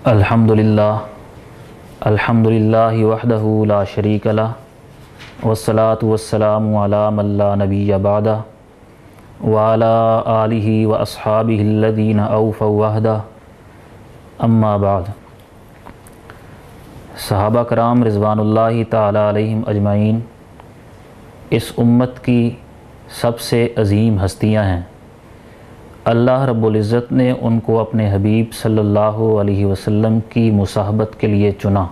الحمدللہ وحدہ لا شریک لہ والصلاة والسلام علی من لا نبی بعدہ وعلی آلہ واصحابہ الذین اوفوا وعدہ اما بعد۔ صحابہ کرام رضوان اللہ تعالی علیہم اجمعین اس امت کی سب سے عظیم ہستیاں ہیں۔ اللہ رب العزت نے ان کو اپنے حبیب صلی اللہ علیہ وسلم کی مصاحبت کے لیے چنا۔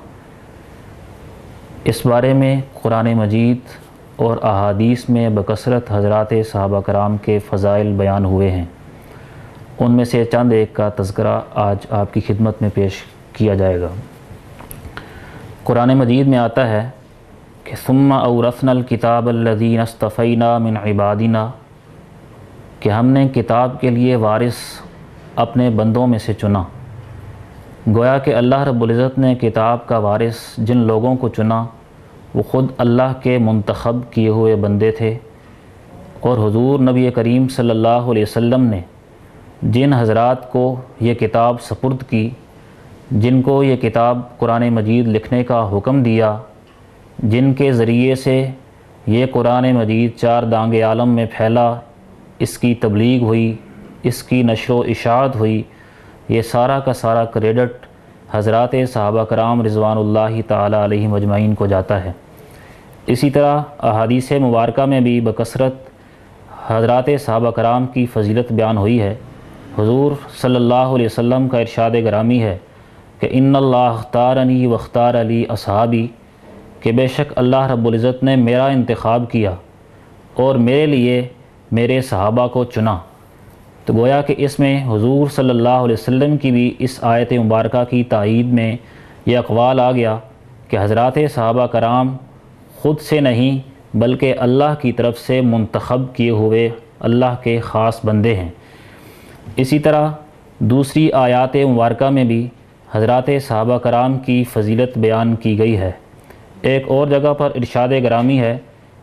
اس بارے میں قرآن مجید اور احادیث میں بکثرت حضرات صحابہ کرام کے فضائل بیان ہوئے ہیں۔ ان میں سے چند ایک کا تذکرہ آج آپ کی خدمت میں پیش کیا جائے گا۔ قرآن مجید میں آتا ہے کہ ثم اورثنا الکتاب الذین اصطفینا من عبادنا، کہ ہم نے کتاب کے لیے وارث اپنے بندوں میں سے چنا۔ گویا کہ اللہ رب العزت نے کتاب کا وارث جن لوگوں کو چنا وہ خود اللہ کے منتخب کیے ہوئے بندے تھے، اور حضور نبی کریم صلی اللہ علیہ وسلم نے جن حضرات کو یہ کتاب سپرد کی، جن کو یہ کتاب قرآن مجید لکھنے کا حکم دیا، جن کے ذریعے سے یہ قرآن مجید چار دانگ عالم میں پھیلا، اس کی تبلیغ ہوئی، اس کی نشر و اشاعت ہوئی، یہ سارا کا سارا کریڈٹ حضرات صحابہ کرام رضوان اللہ تعالی علیہم اجمعین کو جاتا ہے۔ اسی طرح احادیث مبارکہ میں بھی بکثرت حضرات صحابہ کرام کی فضیلت بیان ہوئی ہے۔ حضور صلی اللہ علیہ وسلم کا ارشاد گرامی ہے کہ ان اللہ اختارنی واختار لی اصحابی، کہ بے شک اللہ رب العزت نے میرا انتخاب کیا اور میرے لیے میرے صحابہ کو چنا۔ تو گویا کہ اس میں حضور صلی اللہ علیہ وسلم کی بھی اس آیت مبارکہ کی تائید میں یہ اقوال آ گیا کہ حضرات صحابہ کرام خود سے نہیں بلکہ اللہ کی طرف سے منتخب کیے ہوئے اللہ کے خاص بندے ہیں۔ اسی طرح دوسری آیات مبارکہ میں بھی حضرات صحابہ کرام کی فضیلت بیان کی گئی ہے۔ ایک اور جگہ پر ارشاد گرامی ہے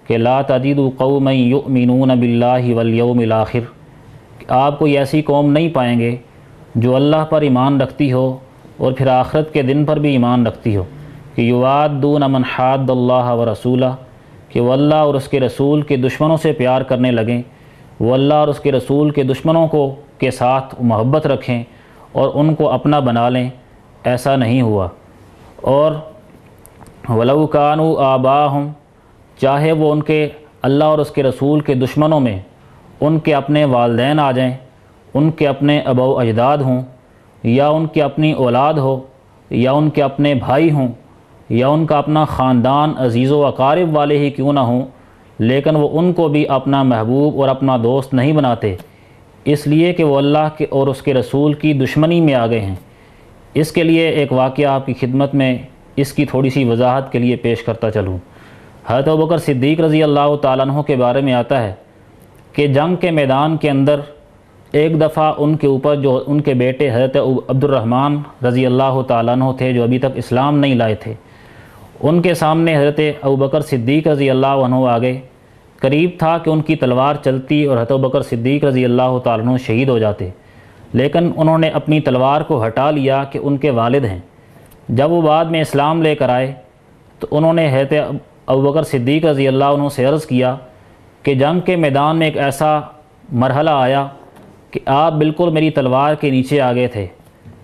کہ لا تجد قوما یؤمنون باللہ والیوم الآخر، آپ کوئی ایسی قوم نہیں پائیں گے جو اللہ پر ایمان رکھتی ہو اور پھر آخرت کے دن پر بھی ایمان رکھتی ہو، کہ یوادون من حاد اللہ ورسولہ، کہ وہ اللہ اور اس کے رسول کے دشمنوں سے پیار کرنے لگیں، وہ اللہ اور اس کے رسول کے دشمنوں کے ساتھ محبت رکھیں اور ان کو اپنا بنا لیں۔ ایسا نہیں ہوا۔ اور ولو کانوا آباءہم، چاہے وہ ان کے اللہ اور اس کے رسول کے دشمنوں میں ان کے اپنے والدین آ جائیں، ان کے اپنے ابا و اجداد ہوں، یا ان کی اپنی اولاد ہو، یا ان کے اپنے بھائی ہوں، یا ان کا اپنا خاندان عزیز و اقارب والے ہی کیوں نہ ہوں، لیکن وہ ان کو بھی اپنا محبوب اور اپنا دوست نہیں بناتے، اس لیے کہ وہ اللہ کے اور اس کے رسول کی دشمنی میں آ گئے ہیں۔ اس کے لیے ایک واقعہ آپ کی خدمت میں اس کی تھوڑی سی وضاحت کے لیے پیش کرتا چلوں۔ حضرت ابوبکر صدیق رضی اللہ تعالیٰ عنہ کے بارے میں آتا ہے کہ جنگ کے میدان کے اندر ایک دفعہ ان کے اوپر جو ان کے بیٹے حضرت عبد الرحمن رضی اللہ تعالیٰ عنہ تھے، جو ابھی تک اسلام نہیں لائے تھے، ان کے سامنے حضرت ابوبکر صدیق رضی اللہ عنہ آگے، قریب تھا کہ ان کی تلوار چلتی اور حضرت ابوبکر صدیق رضی اللہ تعالیٰ عنہ شہید ہو جاتے، لیکن انہوں نے اپنی تلوار کو ہٹا لیا کہ ان کے والد ہیں۔ جب وہ بعد میں اسلام لے کر آئے تو انہوں نے حضرت ابوبکر صدیق رضی اللہ عنہ سے عرض کیا کہ جنگ کے میدان میں ایک ایسا مرحلہ آیا کہ آپ بالکل میری تلوار کے نیچے آ گئے تھے،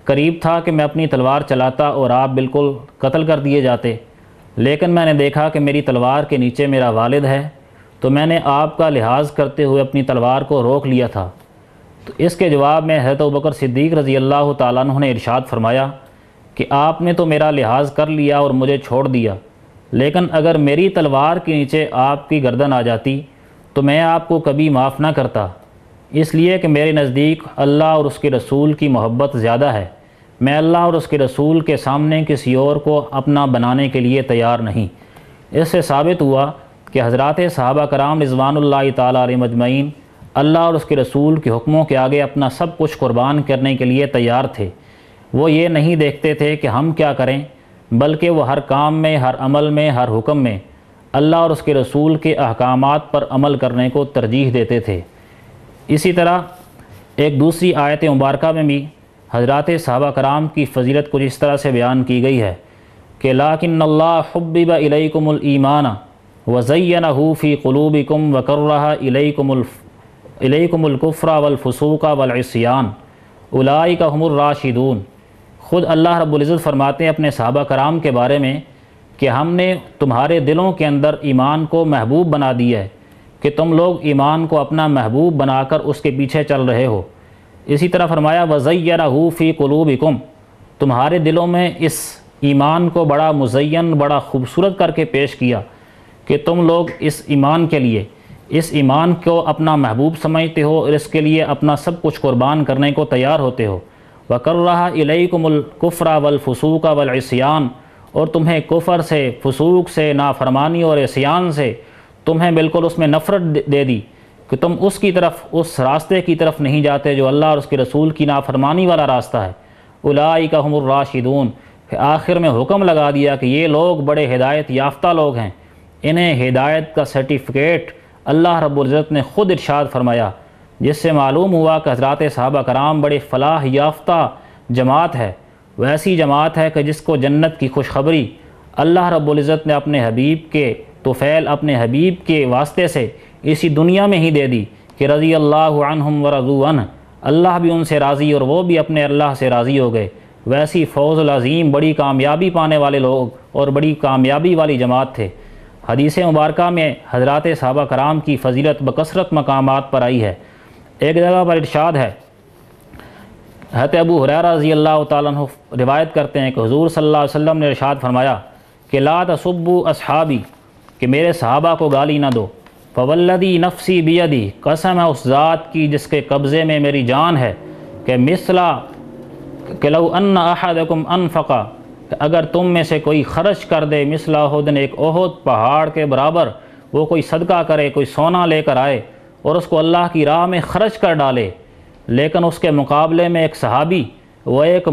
قریب تھا کہ میں اپنی تلوار چلاتا اور آپ بالکل قتل کر دیے جاتے، لیکن میں نے دیکھا کہ میری تلوار کے نیچے میرا والد ہے، تو میں نے آپ کا لحاظ کرتے ہوئے اپنی تلوار کو روک لیا تھا۔ تو اس کے جواب میں حضرت ابوبکر صدیق رضی اللہ تعالیٰ عنہ نے ارشاد فرمایا کہ آپ نے تو میرا لحاظ کر لیا اور مجھے چھوڑ دیا، لیکن اگر میری تلوار کے نیچے آپ کی گردن آ جاتی تو میں آپ کو کبھی معاف نہ کرتا، اس لیے کہ میرے نزدیک اللہ اور اس کے رسول کی محبت زیادہ ہے، میں اللہ اور اس کے رسول کے سامنے کسی اور کو اپنا بنانے کے لیے تیار نہیں۔ اس سے ثابت ہوا کہ حضرات صحابہ کرام رضوان اللہ تعالیٰ علیہم اجمعین اللہ اور اس کے رسول کے حکموں کے آگے اپنا سب کچھ قربان کرنے کے لیے تیار تھے۔ وہ یہ نہیں دیکھتے تھے کہ ہم کیا کریں، بلکہ وہ ہر کام میں، ہر عمل میں، ہر حکم میں اللہ اور اس کے رسول کے احکامات پر عمل کرنے کو ترجیح دیتے تھے۔ اسی طرح ایک دوسری آیت مبارکہ میں بھی حضرات صحابہ کرام کی فضیلت کچھ اس طرح سے بیان کی گئی ہے کہ لیکن اللہ حبب الیکم الایمان وزینہ فی قلوبکم وکرہ الیکم الکفر والفسوق والعصیان اولئک هم الراشدون۔ خود اللہ رب العزت فرماتے ہیں اپنے صحابہ کرام کے بارے میں کہ ہم نے تمہارے دلوں کے اندر ایمان کو محبوب بنا دیا ہے کہ تم لوگ ایمان کو اپنا محبوب بنا کر اس کے پیچھے چل رہے ہو۔ اسی طرح فرمایا وَزَيَّنَهُ فِي قُلُوبِكُمْ، تمہارے دلوں میں اس ایمان کو بڑا مزین بڑا خوبصورت کر کے پیش کیا کہ تم لوگ اس ایمان کے لیے اس ایمان کو اپنا محبوب سمجھتے ہو اور اس کے لیے اپنا سب کچھ قربان کرنے کو تیار ہوتے ہو۔ وَكَرَّهَ إِلَيْكُمُ الْكُفْرَ وَالْفُسُوقَ وَالْعِصْيَانَ، اور تمہیں کفر سے، فسوق سے، نافرمانی اور عصیان سے تمہیں بالکل اس میں نفرت دے دی کہ تم اس کی طرف، اس راستے کی طرف نہیں جاتے جو اللہ اور اس کے رسول کی نافرمانی والا راستہ ہے۔ اولئک هم الراشدون، پھر آخر میں حکم لگا دیا کہ یہ لوگ بڑے ہدایت یافتہ لوگ ہیں، انہیں ہدایت کا سرٹیفکیٹ اللہ رب العزت نے خود ارشاد فرمایا، جس سے معلوم ہوا کہ حضرات صحابہ کرام بڑے فلاح یافتہ جماعت ہے، ویسی جماعت ہے کہ جس کو جنت کی خوشخبری اللہ رب العزت نے اپنے حبیب کے طفیل، اپنے حبیب کے واسطے سے اسی دنیا میں ہی دے دی کہ رضی اللہ عنہم ورضوا عنہ، اللہ بھی ان سے راضی اور وہ بھی اپنے اللہ سے راضی ہو گئے۔ ویسی فوز العظیم بڑی کامیابی پانے والے لوگ اور بڑی کامیابی والی جماعت تھے۔ حدیث مبارکہ میں حضرات صحابہ کرام کی فضیلت بکثرت مقامات پر آئی ہے۔ ایک جگہ پر ارشاد ہے، حضرت ابو ہریرہ رضی اللہ تعالیٰ عنہ روایت کرتے ہیں کہ حضور صلی اللہ علیہ وسلم نے ارشاد فرمایا کہ لا تسبوا اصحابی، کہ میرے صحابہ کو گالی نہ دو۔ فوالذی نفسی بیدی، قسم ہے اس ذات کی جس کے قبضے میں میری جان ہے، کہ مثلا کہ لو ان احدکم انفقا، کہ اگر تم میں سے کوئی خرچ کر دے مثل احد، ایک احد پہاڑ کے برابر، وہ کوئی صدقہ کرے، کوئی سونا لے کر آئے اور اس کو اللہ کی راہ میں خرچ کر ڈالے، لیکن اس کے مقابلے میں ایک صحابی وہ ایک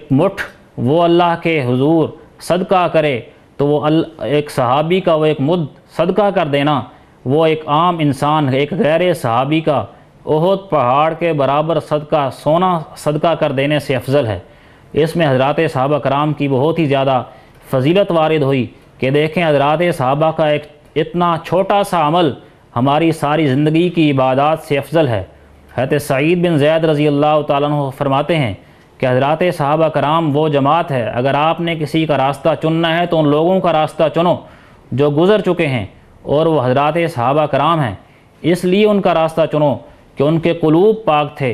مٹھ وہ اللہ کے حضور صدقہ کرے، تو وہ ایک صحابی کا وہ ایک مد صدقہ کر دینا، وہ ایک عام انسان ایک غیر صحابی کا احد پہاڑ کے برابر صدقہ سونا صدقہ کر دینے سے افضل ہے۔ اس میں حضرات صحابہ کرام کی بہت ہی زیادہ فضیلت وارد ہوئی کہ دیکھیں حضرات صحابہ کا ایک اتنا چھوٹا سا عمل ہماری ساری زندگی کی عبادات سے افضل ہے۔ حضرت سعید بن زید رضی اللہ تعالیٰ عنہ فرماتے ہیں کہ حضرات صحابہ کرام وہ جماعت ہے، اگر آپ نے کسی کا راستہ چننا ہے تو ان لوگوں کا راستہ چنو جو گزر چکے ہیں، اور وہ حضرات صحابہ کرام ہیں۔ اس لیے ان کا راستہ چنو کہ ان کے قلوب پاک تھے،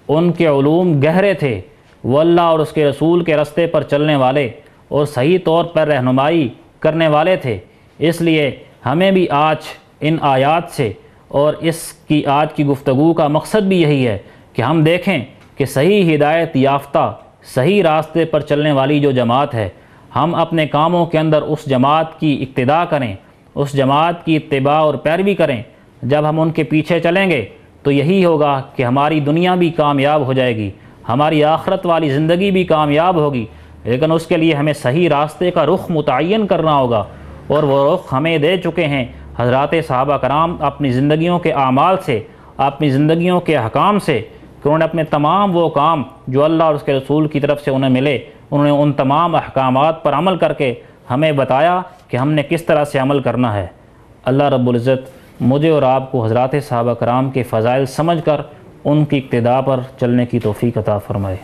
ان کے علوم گہرے تھے، وہ اللہ اور اس کے رسول کے راستے پر چلنے والے اور صحیح طور پر رہنمائی کرنے والے تھے۔ اس لیے ہمیں بھی آج ان آیات سے اور اس کی آج کی گفتگو کا مقصد بھی یہی ہے کہ ہم دیکھیں کہ صحیح ہدایت یافتہ صحیح راستے پر چلنے والی جو جماعت ہے، ہم اپنے کاموں کے اندر اس جماعت کی اقتداء کریں، اس جماعت کی اتباع اور پیروی کریں۔ جب ہم ان کے پیچھے چلیں گے تو یہی ہوگا کہ ہماری دنیا بھی کامیاب ہو جائے گی، ہماری آخرت والی زندگی بھی کامیاب ہوگی، لیکن اس کے لیے ہمیں صحیح راستے کا رخ متعین کرنا ہوگا، اور وہ رخ ہمیں دے چکے ہیں حضرات صحابہ کرام اپنی زندگیوں کے اعمال سے، اپنی زندگیوں کے احکام سے، کہ انہوں نے اپنے تمام وہ کام جو اللہ اور اس کے رسول کی طرف سے انہیں ملے، انہوں نے ان تمام احکامات پر عمل کر کے ہمیں بتایا کہ ہم نے کس طرح سے عمل کرنا ہے۔ اللہ رب العزت مجھے اور آپ کو حضرات صحابہ کرام کے فضائل سمجھ کر ان کی اقتداء پر چلنے کی توفیق عطا فرمائے۔